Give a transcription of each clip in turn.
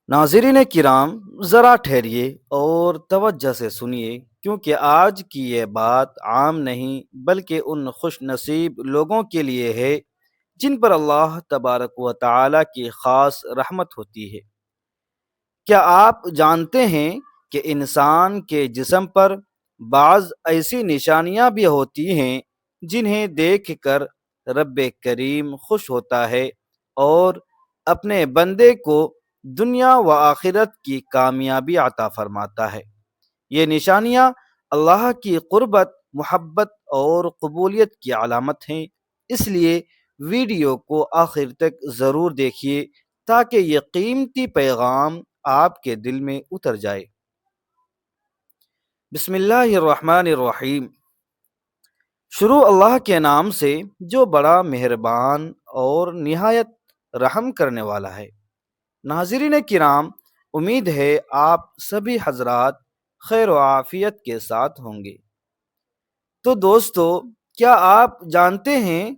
ناظرین کرام، ذرا ٹھہریے اور توجہ سے سنیے، کیونکہ آج کی یہ بات عام نہیں بلکہ ان خوش نصیب لوگوں کے لیے ہے جن پر اللہ تبارک و تعالی کی خاص رحمت ہوتی ہے۔ کیا آپ جانتے ہیں کہ انسان کے جسم پر بعض ایسی نشانیاں بھی ہوتی ہیں جنہیں دیکھ کر رب کریم خوش ہوتا ہے اور اپنے بندے کو دنیا و آخرت کی کامیابی عطا فرماتا ہے؟ یہ نشانیاں اللہ کی قربت، محبت اور قبولیت کی علامت ہیں، اس لیے ویڈیو کو آخر تک ضرور دیکھیے تاکہ یہ قیمتی پیغام آپ کے دل میں اتر جائے۔ بسم اللہ الرحمن الرحیم۔ شروع اللہ کے نام سے جو بڑا مہربان اور نہایت رحم کرنے والا ہے۔ ناظرین کرام، امید ہے آپ سبھی حضرات خیر و عافیت کے ساتھ ہوں گے۔ تو دوستو، کیا آپ جانتے ہیں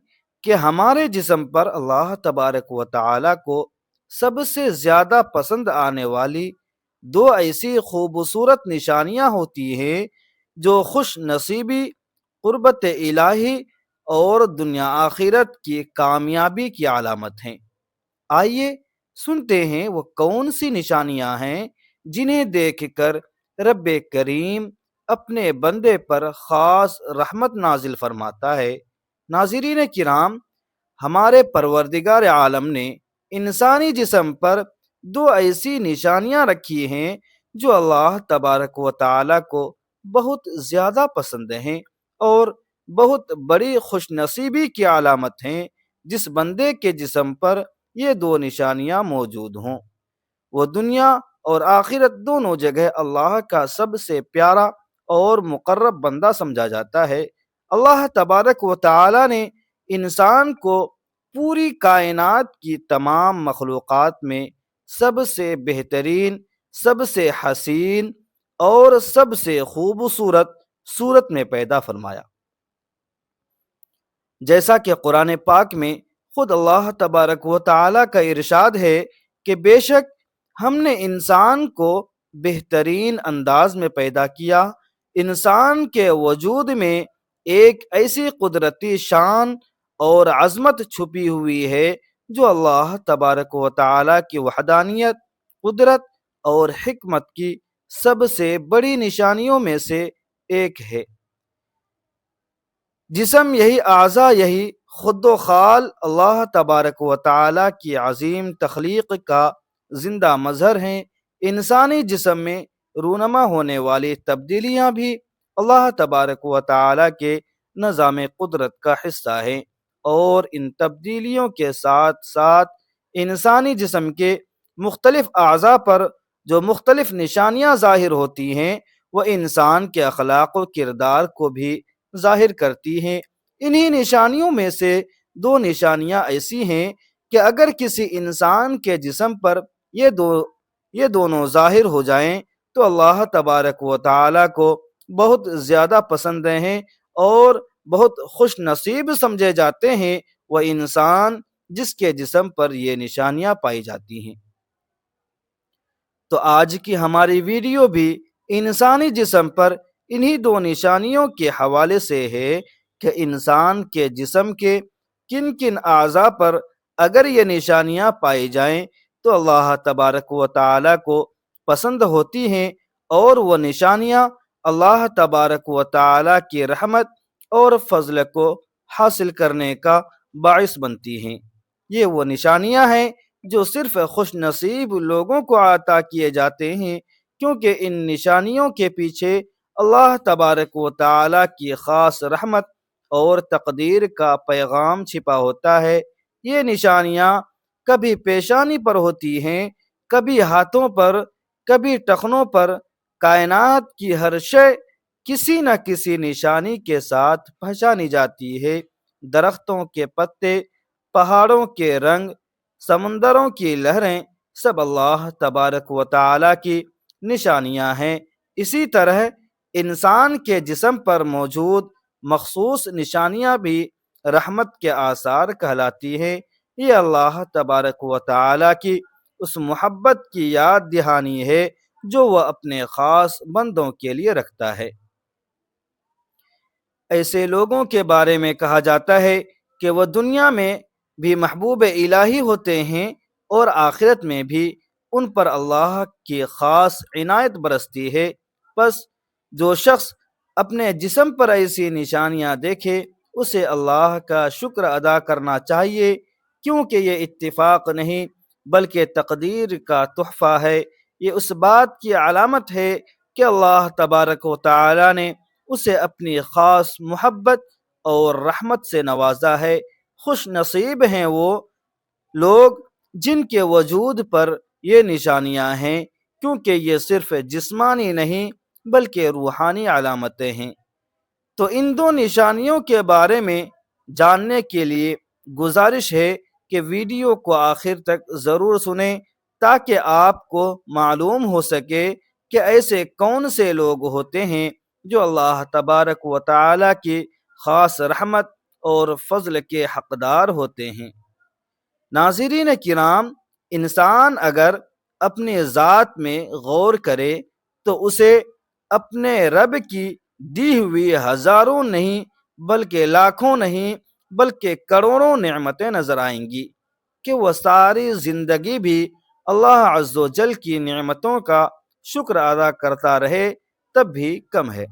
کہ ہمارے جسم پر اللہ تبارک و تعالی کو سب سے زیادہ پسند آنے والی دو ایسی خوبصورت نشانیاں ہوتی ہیں جو خوش نصیبی، قربت الہی اور دنیا آخرت کی کامیابی کی علامت ہیں؟ آئیے سنتے ہیں وہ کون سی نشانیاں ہیں جنہیں دیکھ کر رب کریم اپنے بندے پر خاص رحمت نازل فرماتا ہے۔ ناظرین کرام، ہمارے پروردگار عالم نے انسانی جسم پر دو ایسی نشانیاں رکھی ہیں جو اللہ تبارک و تعالی کو بہت زیادہ پسند ہیں اور بہت بڑی خوش نصیبی کی علامت ہیں۔ جس بندے کے جسم پر یہ دو نشانیاں موجود ہوں، وہ دنیا اور آخرت دونوں جگہ اللہ کا سب سے پیارا اور مقرب بندہ سمجھا جاتا ہے۔ اللہ تبارک و تعالی نے انسان کو پوری کائنات کی تمام مخلوقات میں سب سے بہترین، سب سے حسین اور سب سے خوبصورت صورت میں پیدا فرمایا۔ جیسا کہ قرآن پاک میں خود اللہ تبارک و تعالی کا ارشاد ہے کہ بے شک ہم نے انسان کو بہترین انداز میں پیدا کیا۔ انسان کے وجود میں ایک ایسی قدرتی شان اور عظمت چھپی ہوئی ہے جو اللہ تبارک و تعالی کی وحدانیت، قدرت اور حکمت کی سب سے بڑی نشانیوں میں سے ایک ہے۔ جسم، یہی اعضاء، یہی خود و خال اللہ تبارک و تعالی کی عظیم تخلیق کا زندہ مظہر ہیں۔ انسانی جسم میں رونما ہونے والی تبدیلیاں بھی اللہ تبارک و تعالی کے نظام قدرت کا حصہ ہیں، اور ان تبدیلیوں کے ساتھ ساتھ انسانی جسم کے مختلف اعضاء پر جو مختلف نشانیاں ظاہر ہوتی ہیں، وہ انسان کے اخلاق و کردار کو بھی ظاہر کرتی ہیں۔ انہی نشانیوں میں سے دو نشانیاں ایسی ہیں کہ اگر کسی انسان کے جسم پر یہ دونوں ظاہر ہو جائیں تو اللہ تبارک و تعالی کو بہت زیادہ پسند ہیں اور بہت خوش نصیب سمجھے جاتے ہیں وہ انسان جس کے جسم پر یہ نشانیاں پائی جاتی ہیں۔ تو آج کی ہماری ویڈیو بھی انسانی جسم پر انہی دو نشانیوں کے حوالے سے ہے کہ انسان کے جسم کے کن کن اعضاء پر اگر یہ نشانیاں پائی جائیں تو اللہ تبارک و تعالی کو پسند ہوتی ہیں، اور وہ نشانیاں اللہ تبارک و تعالی کی رحمت اور فضل کو حاصل کرنے کا باعث بنتی ہیں۔ یہ وہ نشانیاں ہیں جو صرف خوش نصیب لوگوں کو عطا کیے جاتے ہیں، کیونکہ ان نشانیوں کے پیچھے اللہ تبارک و تعالی کی خاص رحمت اور تقدیر کا پیغام چھپا ہوتا ہے۔ یہ نشانیاں کبھی پیشانی پر ہوتی ہیں، کبھی ہاتھوں پر، کبھی ٹخنوں پر۔ کائنات کی ہر شے کسی نہ کسی نشانی کے ساتھ پہچانی جاتی ہے۔ درختوں کے پتے، پہاڑوں کے رنگ، سمندروں کی لہریں، سب اللہ تبارک و تعالی کی نشانیاں ہیں۔ اسی طرح انسان کے جسم پر موجود مخصوص نشانیاں بھی رحمت کے آثار کہلاتی ہیں۔ یہ اللہ تبارک و تعالی کی اس محبت کی یاد دہانی ہے جو وہ اپنے خاص بندوں کے لیے رکھتا ہے۔ ایسے لوگوں کے بارے میں کہا جاتا ہے کہ وہ دنیا میں بھی محبوب الہی ہوتے ہیں اور آخرت میں بھی ان پر اللہ کی خاص عنایت برستی ہے۔ پس جو شخص اپنے جسم پر ایسی نشانیاں دیکھے اسے اللہ کا شکر ادا کرنا چاہیے، کیونکہ یہ اتفاق نہیں بلکہ تقدیر کا تحفہ ہے۔ یہ اس بات کی علامت ہے کہ اللہ تبارک و تعالی نے اسے اپنی خاص محبت اور رحمت سے نوازا ہے۔ خوش نصیب ہیں وہ لوگ جن کے وجود پر یہ نشانیاں ہیں، کیونکہ یہ صرف جسمانی نہیں بلکہ روحانی علامتیں ہیں۔ تو ان دو نشانیوں کے بارے میں جاننے کے لیے گزارش ہے کہ ویڈیو کو آخر تک ضرور سنیں، تاکہ آپ کو معلوم ہو سکے کہ ایسے کون سے لوگ ہوتے ہیں جو اللہ تبارک و تعالی کی خاص رحمت اور فضل کے حقدار ہوتے ہیں۔ ناظرین کرام، انسان اگر اپنی ذات میں غور کرے تو اسے اپنے رب کی دی ہوئی ہزاروں نہیں بلکہ لاکھوں نہیں بلکہ کروڑوں نعمتیں نظر آئیں گی کہ وہ ساری زندگی بھی اللہ عز و جل کی نعمتوں کا شکر ادا کرتا رہے تب بھی کم ہے۔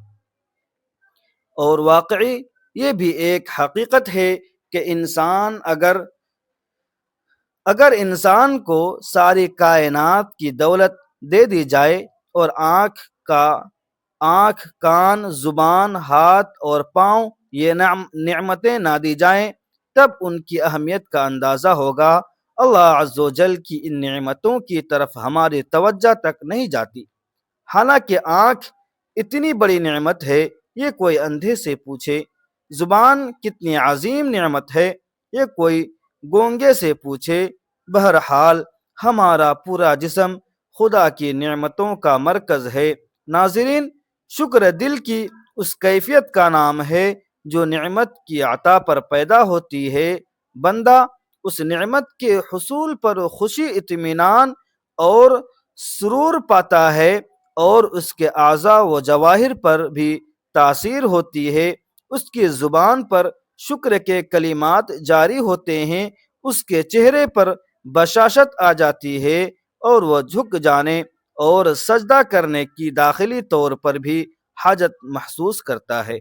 اور واقعی یہ بھی ایک حقیقت ہے کہ اگر انسان کو ساری کائنات کی دولت دے دی جائے اور آنکھ، کان، زبان، ہاتھ اور پاؤں یہ نعمتیں نہ دی جائیں تب ان کی اہمیت کا اندازہ ہوگا۔ اللہ عز و جل کی ان نعمتوں کی طرف ہماری توجہ تک نہیں جاتی۔ حالانکہ آنکھ اتنی بڑی نعمت ہے، یہ کوئی اندھے سے پوچھے۔ زبان کتنی عظیم نعمت ہے، یہ کوئی گونگے سے پوچھے۔ بہرحال ہمارا پورا جسم خدا کی نعمتوں کا مرکز ہے۔ ناظرین، شکر دل کی اس کیفیت کا نام ہے جو نعمت کی عطا پر پیدا ہوتی ہے۔ بندہ اس نعمت کے حصول پر خوشی، اطمینان اور سرور پاتا ہے، اور اس کے اعضاء و جواہر پر بھی تاثیر ہوتی ہے۔ اس کی زبان پر شکر کے کلمات جاری ہوتے ہیں، اس کے چہرے پر بشاشت آ جاتی ہے، اور وہ جھک جانے اور سجدہ کرنے کی داخلی طور پر بھی حاجت محسوس کرتا ہے،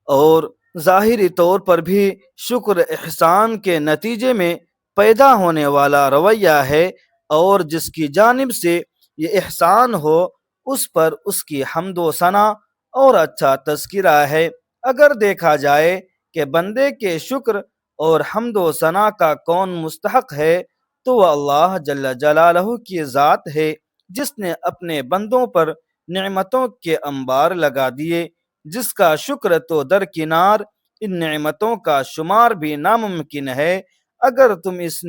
اور ظاہری طور پر بھی شکر احسان کے نتیجے میں پیدا ہونے والا رویہ ہے، اور جس کی جانب سے یہ احسان ہو اس پر اس کی حمد و ثنا اور اچھا تذکرہ ہے۔ اگر دیکھا جائے کہ بندے کے شکر اور حمد و ثنا کا کون مستحق ہے تو وہ اللہ جل جلالہ کی ذات ہے، جس نے اپنے بندوں پر نعمتوں کے انبار لگا دیے، جس کا شکر تو درکنار ان نعمتوں کا شمار بھی ناممکن ہے۔ اگر تم اس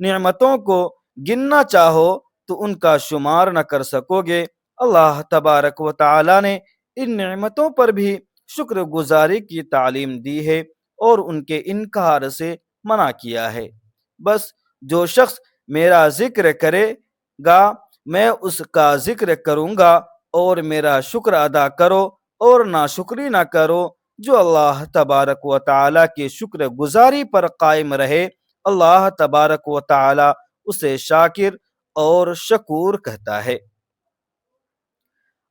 نعمتوں کو گننا چاہو تو ان کا شمار نہ کر سکو گے۔ اللہ تبارک و تعالی نے ان نعمتوں پر بھی شکر گزاری کی تعلیم دی ہے اور ان کے انکار سے منع کیا ہے۔ بس جو شخص میرا ذکر کرے گا میں اس کا ذکر کروں گا، اور میرا شکر ادا کرو اور ناشکری نہ کرو۔ جو اللہ تبارک و تعالی کی شکر گزاری پر قائم رہے اللہ تبارک و تعالی اسے شاکر اور شکور کہتا ہے۔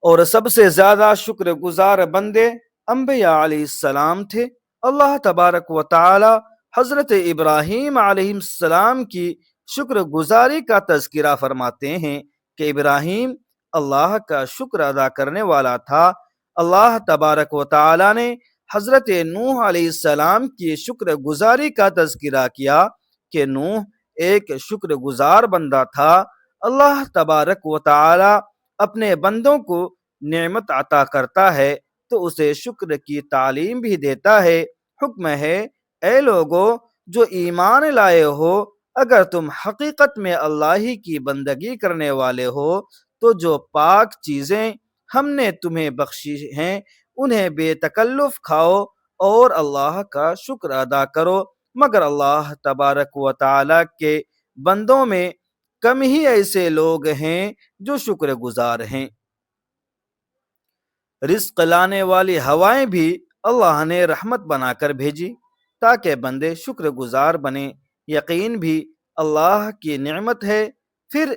اور سب سے زیادہ شکر گزار بندے انبیاء علیہ السلام تھے۔ اللہ تبارک و تعالی حضرت ابراہیم علیہ السلام کی شکر گزاری کا تذکرہ فرماتے ہیں کہ ابراہیم اللہ کا شکر ادا کرنے والا تھا۔ اللہ تبارک و تعالی نے حضرت نوح علیہ السلام کی شکر گزاری کا تذکرہ کیا کہ نوح ایک شکر گزار بندہ تھا۔ اللہ تبارک و تعالی اپنے بندوں کو نعمت عطا کرتا ہے تو اسے شکر کی تعلیم بھی دیتا ہے۔ حکم ہے، اے لوگو جو ایمان لائے ہو، اگر تم حقیقت میں اللہ ہی کی بندگی کرنے والے ہو تو جو پاک چیزیں ہم نے تمہیں بخشی ہیں انہیں بے تکلف کھاؤ اور اللہ کا شکر ادا کرو، مگر اللہ تبارک و تعالی کے بندوں میں کم ہی ایسے لوگ ہیں جو شکر گزار ہیں۔ رزق لانے والی ہوائیں بھی اللہ نے رحمت بنا کر بھیجی تاکہ بندے شکر گزار بنے۔ یقین بھی اللہ کی نعمت ہے، پھر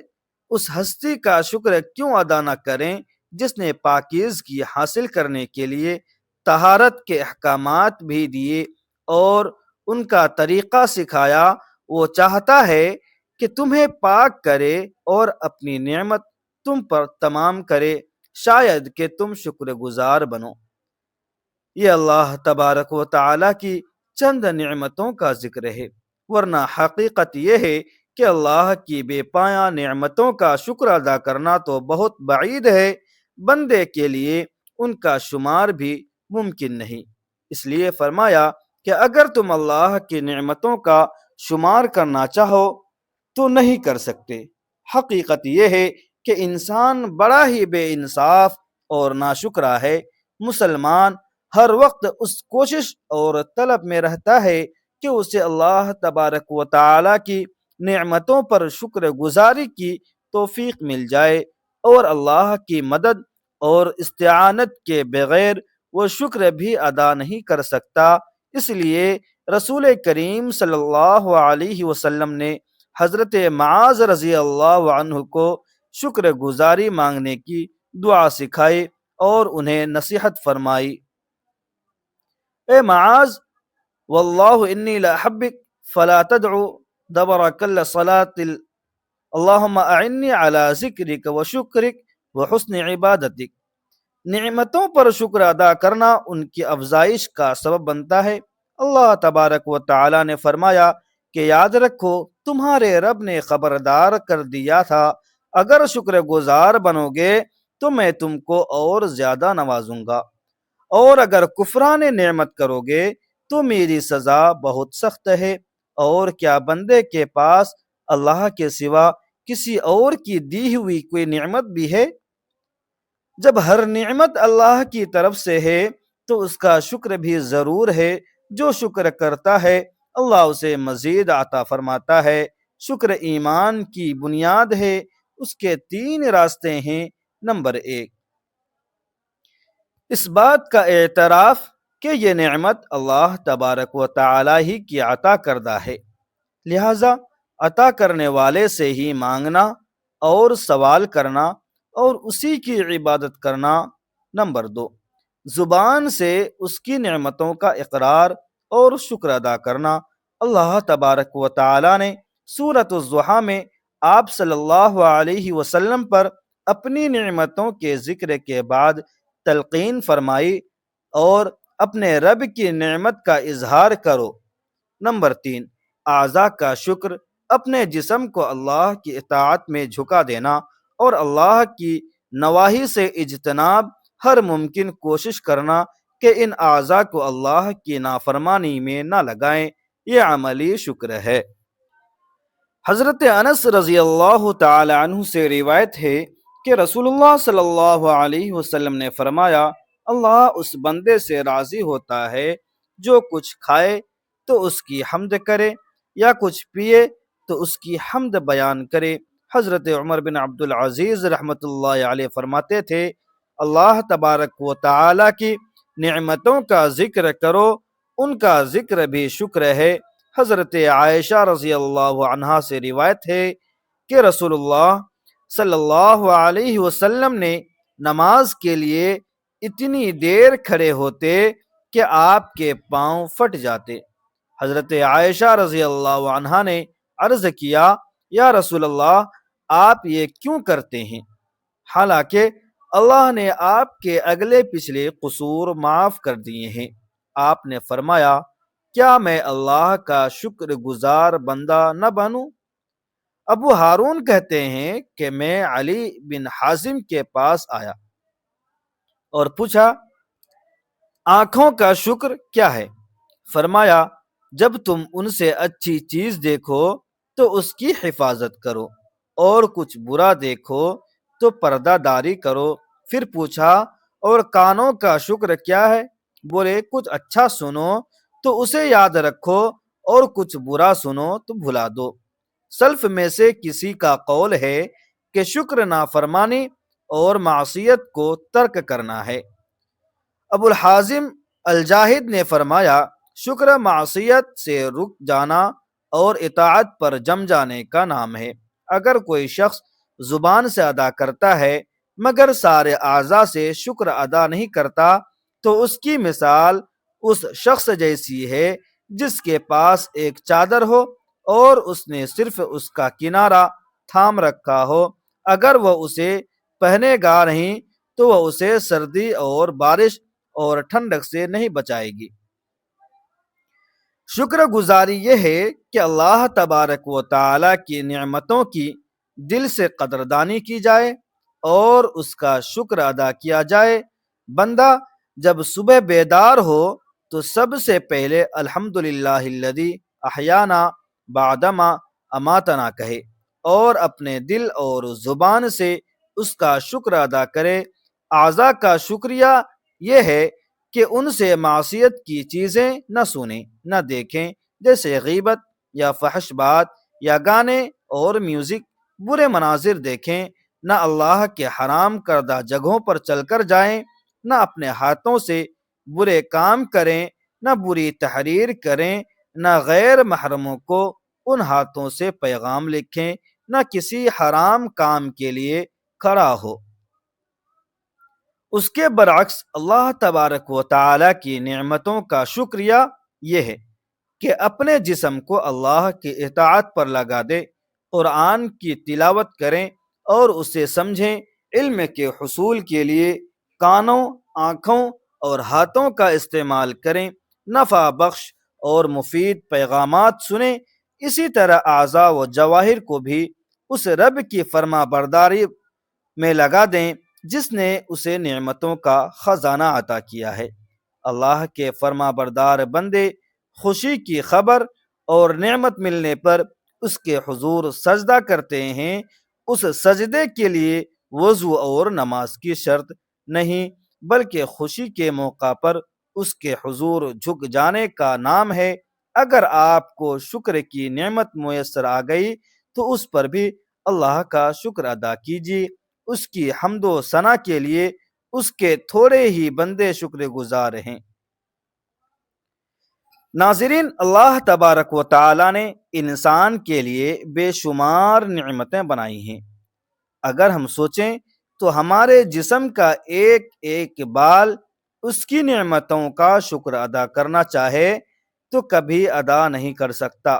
اس ہستی کا شکر کیوں ادا نہ کریں جس نے پاکیزگی حاصل کرنے کے لیے طہارت کے احکامات بھی دیے اور ان کا طریقہ سکھایا۔ وہ چاہتا ہے کہ تمہیں پاک کرے اور اپنی نعمت تم پر تمام کرے، شاید کہ تم شکر گزار بنو۔ یہ اللہ تبارک و تعالی کی چند نعمتوں کا ذکر ہے، ورنہ حقیقت یہ ہے کہ اللہ کی بے پایہ نعمتوں کا شکر ادا کرنا تو بہت بعید ہے، بندے کے لیے ان کا شمار بھی ممکن نہیں۔ اس لیے فرمایا کہ اگر تم اللہ کی نعمتوں کا شمار کرنا چاہو تو نہیں کر سکتے۔ حقیقت یہ ہے کہ انسان بڑا ہی بے انصاف اور ناشکرا ہے۔ مسلمان ہر وقت اس کوشش اور طلب میں رہتا ہے کہ اسے اللہ تبارک و تعالی کی نعمتوں پر شکر گزاری کی توفیق مل جائے، اور اللہ کی مدد اور استعانت کے بغیر وہ شکر بھی ادا نہیں کر سکتا۔ اس لیے رسول کریم صلی اللہ علیہ وسلم نے حضرت معاذ رضی اللہ عنہ کو شکر گزاری مانگنے کی دعا سکھائی اور انہیں نصیحت فرمائی: اے معاذ، واللہ انی لاحبک فلا تدعو دبر کل صلاۃ اللہم اعنی علی ذکرک و شکرک و حسن عبادتک۔ نعمتوں پر شکر ادا کرنا ان کی افزائش کا سبب بنتا ہے۔ اللہ تبارک و تعالی نے فرمایا کہ یاد رکھو تمہارے رب نے خبردار کر دیا تھا، اگر شکر گزار بنو گے تو میں تم کو اور زیادہ نوازوں گا، اور اگر کفران نعمت کرو گے تو میری سزا بہت سخت ہے۔ اور کیا بندے کے پاس اللہ کے سوا کسی اور کی دی ہوئی کوئی نعمت بھی ہے؟ جب ہر نعمت اللہ کی طرف سے ہے تو اس کا شکر بھی ضرور ہے۔ جو شکر کرتا ہے اللہ اسے مزید عطا فرماتا ہے۔ شکر ایمان کی بنیاد ہے۔ اس کے 3 راستے ہیں۔ نمبر 1، اس بات کا اعتراف کہ یہ نعمت اللہ تبارک و تعالی ہی کی عطا کردہ ہے، لہذا عطا کرنے والے سے ہی مانگنا اور سوال کرنا اور اسی کی عبادت کرنا۔ نمبر 2، زبان سے اس کی نعمتوں کا اقرار اور شکر ادا کرنا۔ اللہ تبارک و تعالی نے سورۃ الضحیٰ میں آپ صلی اللہ علیہ وسلم پر اپنی نعمتوں کے ذکر کے بعد تلقین فرمائی اور اپنے رب کی نعمت کا اظہار کرو۔ نمبر 3، اعضاء کا شکر، اپنے جسم کو اللہ کی اطاعت میں جھکا دینا اور اللہ کی نواہی سے اجتناب، ہر ممکن کوشش کرنا کہ ان اعضاء کو اللہ کی نافرمانی میں نہ لگائیں، یہ عملی شکر ہے۔ حضرت انس رضی اللہ تعالی عنہ سے روایت ہے کہ رسول اللہ صلی اللہ علیہ وسلم نے فرمایا: اللہ اس بندے سے راضی ہوتا ہے جو کچھ کھائے تو اس کی حمد کرے، یا کچھ پیے تو اس کی حمد بیان کرے۔ حضرت عمر بن عبد العزیز رحمۃ اللہ علیہ فرماتے تھے: اللہ تبارک و تعالی کی نعمتوں کا ذکر کرو، ان کا ذکر بھی شکر ہے۔ حضرت عائشہ رضی اللہ عنہا سے روایت ہے کہ رسول اللہ صلی اللہ علیہ وسلم نے نماز کے لیے اتنی دیر کھڑے ہوتے کہ آپ کے پاؤں پھٹ جاتے۔ حضرت عائشہ رضی اللہ عنہا نے عرض کیا: یا رسول اللہ، آپ یہ کیوں کرتے ہیں، حالانکہ اللہ نے آپ کے اگلے پچھلے قصور معاف کر دیے ہیں؟ آپ نے فرمایا: کیا میں اللہ کا شکر گزار بندہ نہ بنوں؟ ابو ہارون کہتے ہیں کہ میں علی بن حازم کے پاس آیا اور پوچھا: آنکھوں کا شکر کیا ہے؟ فرمایا: جب تم ان سے اچھی چیز دیکھو تو اس کی حفاظت کرو، اور کچھ برا دیکھو تو پردہ داری کرو۔ پھر پوچھا: اور کانوں کا شکر کیا ہے؟ بولے: کچھ اچھا سنو تو اسے یاد رکھو، اور کچھ برا سنو تو بھلا دو۔ سلف میں سے کسی کا قول ہے کہ شکر نافرمانی اور معصیت کو ترک کرنا ہے۔ ابو الحازم الجاہد نے فرمایا، شکر معصیت سے رک جانا اور اطاعت پر جم جانے کا نام ہے۔ اگر کوئی شخص زبان سے ادا کرتا ہے مگر سارے اعضاء سے شکر ادا نہیں کرتا تو اس کی مثال اس شخص جیسی ہے جس کے پاس ایک چادر ہو اور اس نے صرف اس کا کنارہ تھام رکھا ہو۔ اگر وہ اسے پہنے گا نہیں تو وہ اسے سردی اور بارش اور ٹھنڈک سے نہیں بچائے گی۔ شکر گزاری یہ ہے کہ اللہ تبارک و تعالی کی نعمتوں کی دل سے قدردانی کی جائے اور اس کا شکر ادا کیا جائے۔ بندہ جب صبح بیدار ہو تو سب سے پہلے الحمدللہ الذی احیانا بعدما اماتنا کہے اور اپنے دل اور زبان سے اس کا شکر ادا کرے۔ اعضاء کا شکریہ یہ ہے کہ ان سے معصیت کی چیزیں نہ سنیں نہ دیکھیں، جیسے غیبت یا فحش بات یا گانے اور میوزک۔ برے مناظر دیکھیں نہ، اللہ کے حرام کردہ جگہوں پر چل کر جائیں، نہ اپنے ہاتھوں سے برے کام کریں، نہ بری تحریر کریں، نہ غیر محرموں کو ان ہاتھوں سے پیغام لکھیں، نہ کسی حرام کام کے لیے کھڑا ہو۔ اس کے برعکس اللہ تبارک و تعالی کی نعمتوں کا شکریہ یہ ہے کہ اپنے جسم کو اللہ کی اطاعت پر لگا دے، قرآن کی تلاوت کریں اور اسے سمجھیں، علم کے حصول کے لیے کانوں، آنکھوں اور ہاتھوں کا استعمال کریں، نفع بخش اور مفید پیغامات سنیں۔ اسی طرح اعضاء و جواہر کو بھی اس رب کی فرما برداری میں لگا دیں جس نے اسے نعمتوں کا خزانہ عطا کیا ہے۔ اللہ کے فرما بردار بندے خوشی کی خبر اور نعمت ملنے پر اس کے حضور سجدہ کرتے ہیں۔ اس سجدے کے لیے وضو اور نماز کی شرط نہیں، بلکہ خوشی کے موقع پر اس کے حضور جھک جانے کا نام ہے۔ اگر آپ کو شکر کی نعمت میسر آ گئی تو اس پر بھی اللہ کا شکر ادا کیجیے۔ اس کی حمد و ثنا کے لیے اس کے تھوڑے ہی بندے شکر گزار ہیں۔ ناظرین، اللہ تبارک و تعالی نے انسان کے لیے بے شمار نعمتیں بنائی ہیں۔ اگر ہم سوچیں تو ہمارے جسم کا ایک ایک بال اس کی نعمتوں کا شکر ادا کرنا چاہے تو کبھی ادا نہیں کر سکتا۔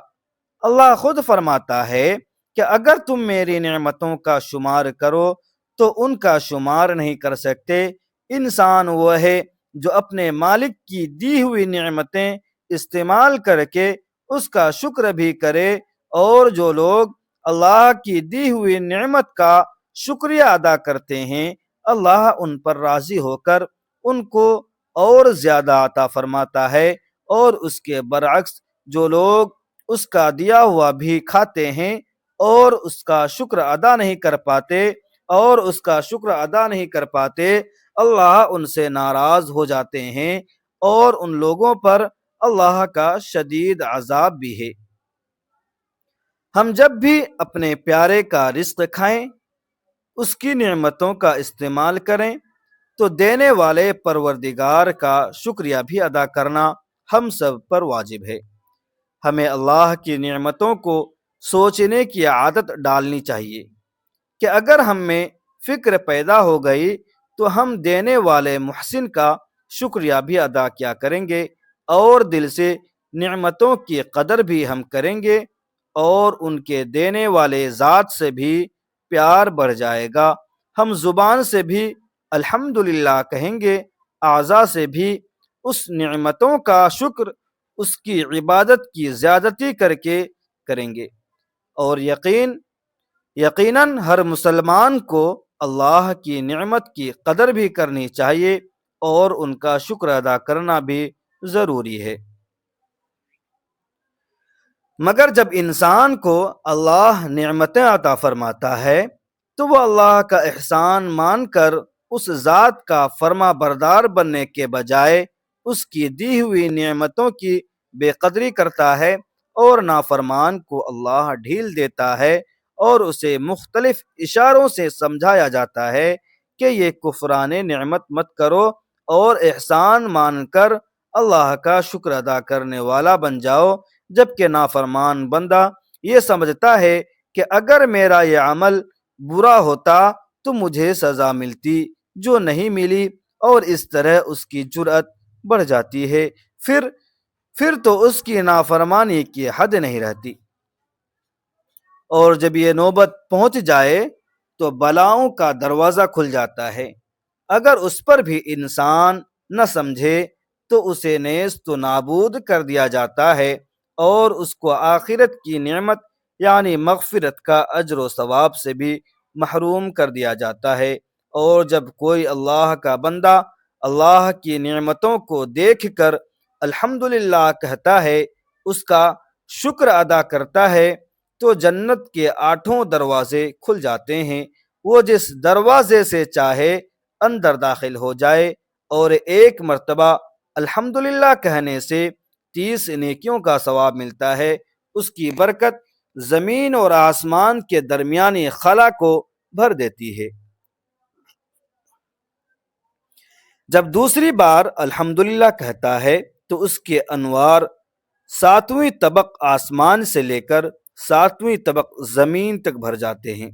اللہ خود فرماتا ہے کہ اگر تم میری نعمتوں کا شمار کرو تو ان کا شمار نہیں کر سکتے۔ انسان وہ ہے جو اپنے مالک کی دی ہوئی نعمتیں استعمال کر کے اس کا شکر بھی کرے، اور جو لوگ اللہ کی دی ہوئی نعمت کا شکریہ ادا کرتے ہیں اللہ ان پر راضی ہو کر ان کو اور زیادہ عطا فرماتا ہے، اور اس کے برعکس جو لوگ اس کا دیا ہوا بھی کھاتے ہیں اور اس کا شکر ادا نہیں کر پاتے اللہ ان سے ناراض ہو جاتے ہیں، اور ان لوگوں پر اللہ کا شدید عذاب بھی ہے۔ ہم جب بھی اپنے پیارے کا رزق کھائیں، اس کی نعمتوں کا استعمال کریں تو دینے والے پروردگار کا شکریہ بھی ادا کرنا ہم سب پر واجب ہے۔ ہمیں اللہ کی نعمتوں کو سوچنے کی عادت ڈالنی چاہیے کہ اگر ہم میں فکر پیدا ہو گئی تو ہم دینے والے محسن کا شکریہ بھی ادا کیا کریں گے، اور دل سے نعمتوں کی قدر بھی ہم کریں گے، اور ان کے دینے والے ذات سے بھی پیار بڑھ جائے گا۔ ہم زبان سے بھی الحمدللہ کہیں گے، اعضاء سے بھی اس نعمتوں کا شکر، اس کی عبادت کی زیادتی کر کے کریں گے۔ اور یقیناً ہر مسلمان کو اللہ کی نعمت کی قدر بھی کرنی چاہیے اور ان کا شکر ادا کرنا بھی ضروری ہے۔ مگر جب انسان کو اللہ نعمتیں عطا فرماتا ہے تو وہ اللہ کا احسان مان کر اس ذات کا فرما بردار بننے کے بجائے اس کی دی ہوئی نعمتوں کی بے قدری کرتا ہے۔ اور نافرمان کو اللہ ڈھیل دیتا ہے اور اسے مختلف اشاروں سے سمجھایا جاتا ہے کہ یہ کفران نعمت مت کرو اور احسان مان کر اللہ کا شکر ادا کرنے والا بن جاؤ، جبکہ نافرمان بندہ یہ سمجھتا ہے کہ اگر میرا یہ عمل برا ہوتا تو مجھے سزا ملتی جو نہیں ملی، اور اس طرح اس کی جرأت بڑھ جاتی ہے، پھر تو اس کی نافرمانی کی حد نہیں رہتی، اور جب یہ نوبت پہنچ جائے تو بلاؤں کا دروازہ کھل جاتا ہے۔ اگر اس پر بھی انسان نہ سمجھے تو اسے نیست و نابود کر دیا جاتا ہے اور اس کو آخرت کی نعمت یعنی مغفرت کا اجر و ثواب سے بھی محروم کر دیا جاتا ہے۔ اور جب کوئی اللہ کا بندہ اللہ کی نعمتوں کو دیکھ کر الحمدللہ کہتا ہے، اس کا شکر ادا کرتا ہے، تو جنت کے 8 دروازے کھل جاتے ہیں، وہ جس دروازے سے چاہے اندر داخل ہو جائے، اور ایک مرتبہ الحمدللہ کہنے سے 30 نیکیوں کا ثواب ملتا ہے۔ اس کی برکت زمین اور آسمان کے درمیانی خلا کو بھر دیتی ہے۔ جب دوسری بار الحمدللہ کہتا ہے تو اس کے انوار 7ویں طبق آسمان سے لے کر 7ویں طبق زمین تک بھر جاتے ہیں۔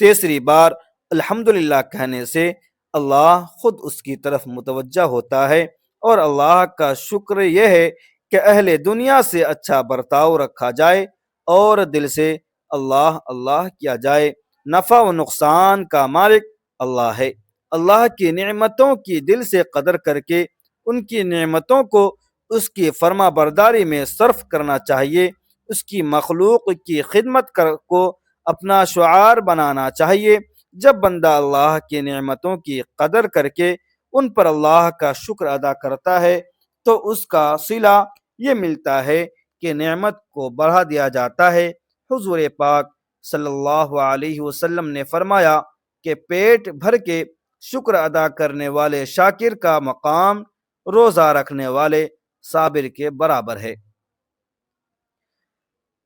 تیسری بار الحمدللہ کہنے سے اللہ خود اس کی طرف متوجہ ہوتا ہے، اور اللہ کا شکر یہ ہے کہ اہل دنیا سے اچھا برتاؤ رکھا جائے اور دل سے اللہ اللہ کیا جائے۔ نفع و نقصان کا مالک اللہ ہے۔ اللہ کی نعمتوں کی دل سے قدر کر کے ان کی نعمتوں کو اس کی فرما برداری میں صرف کرنا چاہیے۔ اس کی مخلوق کی خدمت کو اپنا شعار بنانا چاہیے۔ جب بندہ اللہ کی نعمتوں کی قدر کر کے ان پر اللہ کا شکر ادا کرتا ہے تو اس کا صلہ یہ ملتا ہے کہ نعمت کو بڑھا دیا جاتا ہے۔ حضور پاک صلی اللہ علیہ وسلم نے فرمایا کہ پیٹ بھر کے شکر ادا کرنے والے شاکر کا مقام روزہ رکھنے والے صابر کے برابر ہے۔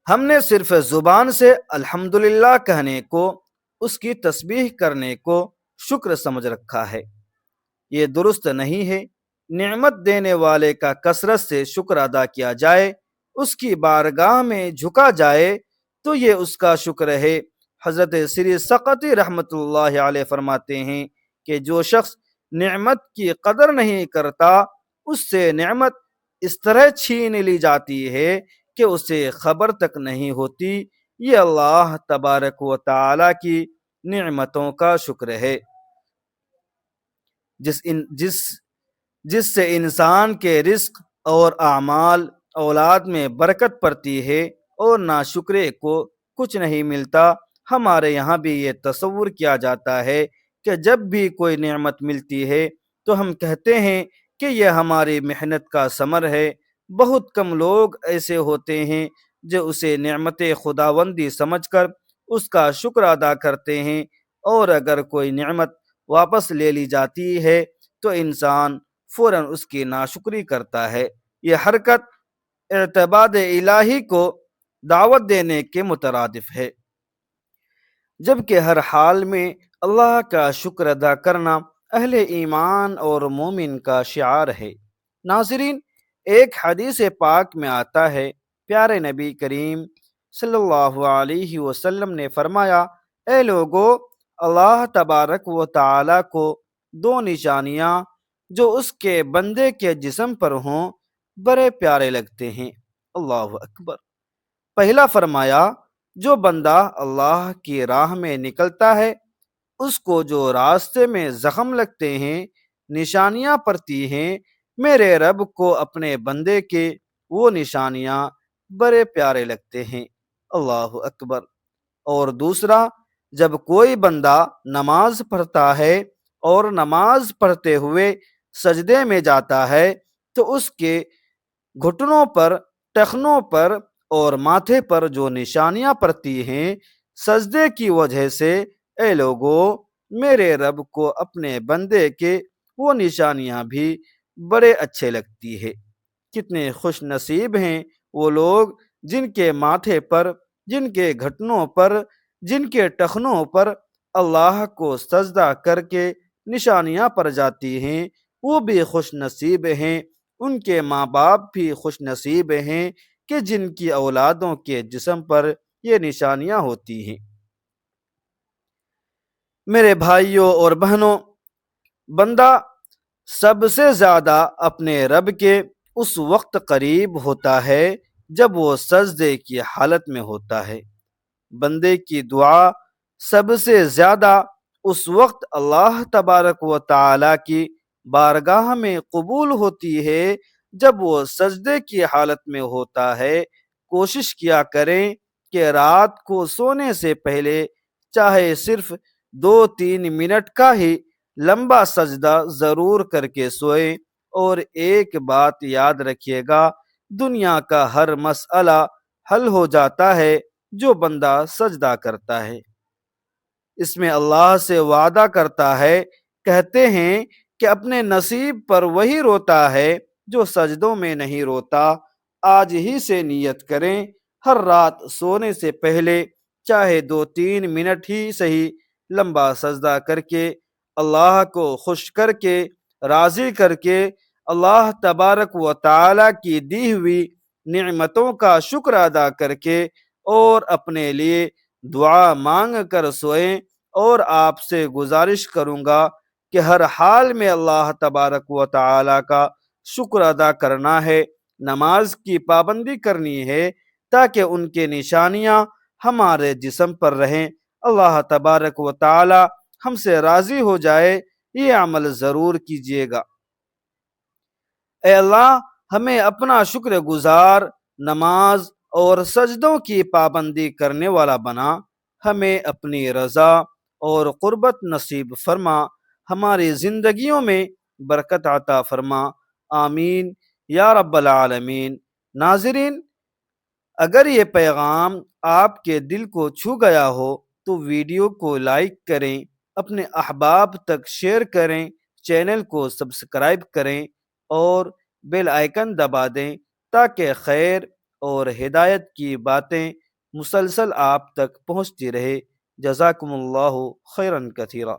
ہم نے صرف زبان سے الحمدللہ کہنے کو، اس کی تسبیح کرنے کو شکر سمجھ رکھا ہے، یہ درست نہیں ہے۔ نعمت دینے والے کا کثرت سے شکر ادا کیا جائے، اس کی بارگاہ میں جھکا جائے تو یہ اس کا شکر ہے۔ حضرت سری سقطی رحمۃ اللہ علیہ فرماتے ہیں کہ جو شخص نعمت کی قدر نہیں کرتا، اس سے نعمت اس طرح چھین لی جاتی ہے کہ اسے خبر تک نہیں ہوتی۔ یہ اللہ تبارک و تعالی کی نعمتوں کا شکر ہے، جس سے انسان کے رزق اور اعمال اولاد میں برکت پڑتی ہے، اور ناشکرے کو کچھ نہیں ملتا۔ ہمارے یہاں بھی یہ تصور کیا جاتا ہے کہ جب بھی کوئی نعمت ملتی ہے تو ہم کہتے ہیں کہ یہ ہماری محنت کا ثمر ہے۔ بہت کم لوگ ایسے ہوتے ہیں جو اسے نعمت خداوندی سمجھ کر اس کا شکر ادا کرتے ہیں، اور اگر کوئی نعمت واپس لے لی جاتی ہے تو انسان فوراً اس کی ناشکری کرتا ہے۔ یہ حرکت اعتماد الہی کو دعوت دینے کے مترادف ہے، جبکہ ہر حال میں اللہ کا شکر ادا کرنا اہل ایمان اور مومن کا شعار ہے۔ ناظرین، ایک حدیث پاک میں آتا ہے، پیارے نبی کریم صلی اللہ علیہ وسلم نے فرمایا، اے لوگو، اللہ تبارک و تعالی کو 2 نشانیاں جو اس کے بندے کے جسم پر ہوں بڑے پیارے لگتے ہیں۔ اللہ اکبر۔ پہلا فرمایا، جو بندہ اللہ کی راہ میں نکلتا ہے، اس کو جو راستے میں زخم لگتے ہیں، نشانیاں پڑتی ہیں، میرے رب کو اپنے بندے کے وہ نشانیاں بڑے پیارے لگتے ہیں۔ اللہ اکبر۔ اور دوسرا، جب کوئی بندہ نماز پڑھتا ہے اور نماز پڑھتے ہوئے سجدے میں جاتا ہے تو اس کے گھٹنوں پر، ٹخنوں پر اور ماتھے پر جو نشانیاں پڑتی ہیں سجدے کی وجہ سے، اے لوگو، میرے رب کو اپنے بندے کے وہ نشانیاں بھی بڑے اچھے لگتی ہے۔ کتنے خوش نصیب ہیں وہ لوگ جن کے ماتھے پر، جن کے گھٹنوں پر، جن کے ٹخنوں پر اللہ کو سجدہ کر کے نشانیاں پڑ جاتی ہیں، وہ بھی خوش نصیب ہیں۔ ان کے ماں باپ بھی خوش نصیب ہیں کہ جن کی اولادوں کے جسم پر یہ نشانیاں ہوتی ہیں۔ میرے بھائیوں اور بہنوں، بندہ سب سے زیادہ اپنے رب کے اس وقت قریب ہوتا ہے جب وہ سجدے کی حالت میں ہوتا ہے۔ بندے کی دعا سب سے زیادہ اس وقت اللہ تبارک و تعالی کی بارگاہ میں قبول ہوتی ہے جب وہ سجدے کی حالت میں ہوتا ہے۔ کوشش کیا کریں کہ رات کو سونے سے پہلے چاہے صرف 2-3 منٹ کا ہی لمبا سجدہ ضرور کر کے سوئیں، اور ایک بات یاد رکھیے گا، دنیا کا ہر مسئلہ حل ہو جاتا ہے جو بندہ سجدہ کرتا ہے۔ اس میں اللہ سے وعدہ کرتا ہے، کہتے ہیں کہ اپنے نصیب پر وہی روتا ہے جو سجدوں میں نہیں روتا۔ آج ہی سے نیت کریں، ہر رات سونے سے پہلے چاہے 2-3 منٹ ہی صحیح لمبا سجدہ کر کے اللہ کو خوش کر کے راضی کر کے اللہ تبارک و تعالی کی دی ہوئی نعمتوں کا شکر ادا کر کے اور اپنے لیے دعا مانگ کر سوئیں۔ اور آپ سے گزارش کروں گا کہ ہر حال میں اللہ تبارک و تعالی کا شکر ادا کرنا ہے، نماز کی پابندی کرنی ہے تاکہ ان کے نشانیاں ہمارے جسم پر رہیں۔ اللہ تبارک و تعالی ہم سے راضی ہو جائے، یہ عمل ضرور کیجیے گا۔ اے اللہ، ہمیں اپنا شکر گزار، نماز اور سجدوں کی پابندی کرنے والا بنا، ہمیں اپنی رضا اور قربت نصیب فرما، ہماری زندگیوں میں برکت عطا فرما، آمین یا رب العالمین۔ ناظرین، اگر یہ پیغام آپ کے دل کو چھو گیا ہو تو ویڈیو کو لائک کریں، اپنے احباب تک شیئر کریں، چینل کو سبسکرائب کریں اور بیل آئیکن دبا دیں تاکہ خیر اور ہدایت کی باتیں مسلسل آپ تک پہنچتی رہے۔ جزاکم اللہ خیرا کثیرا۔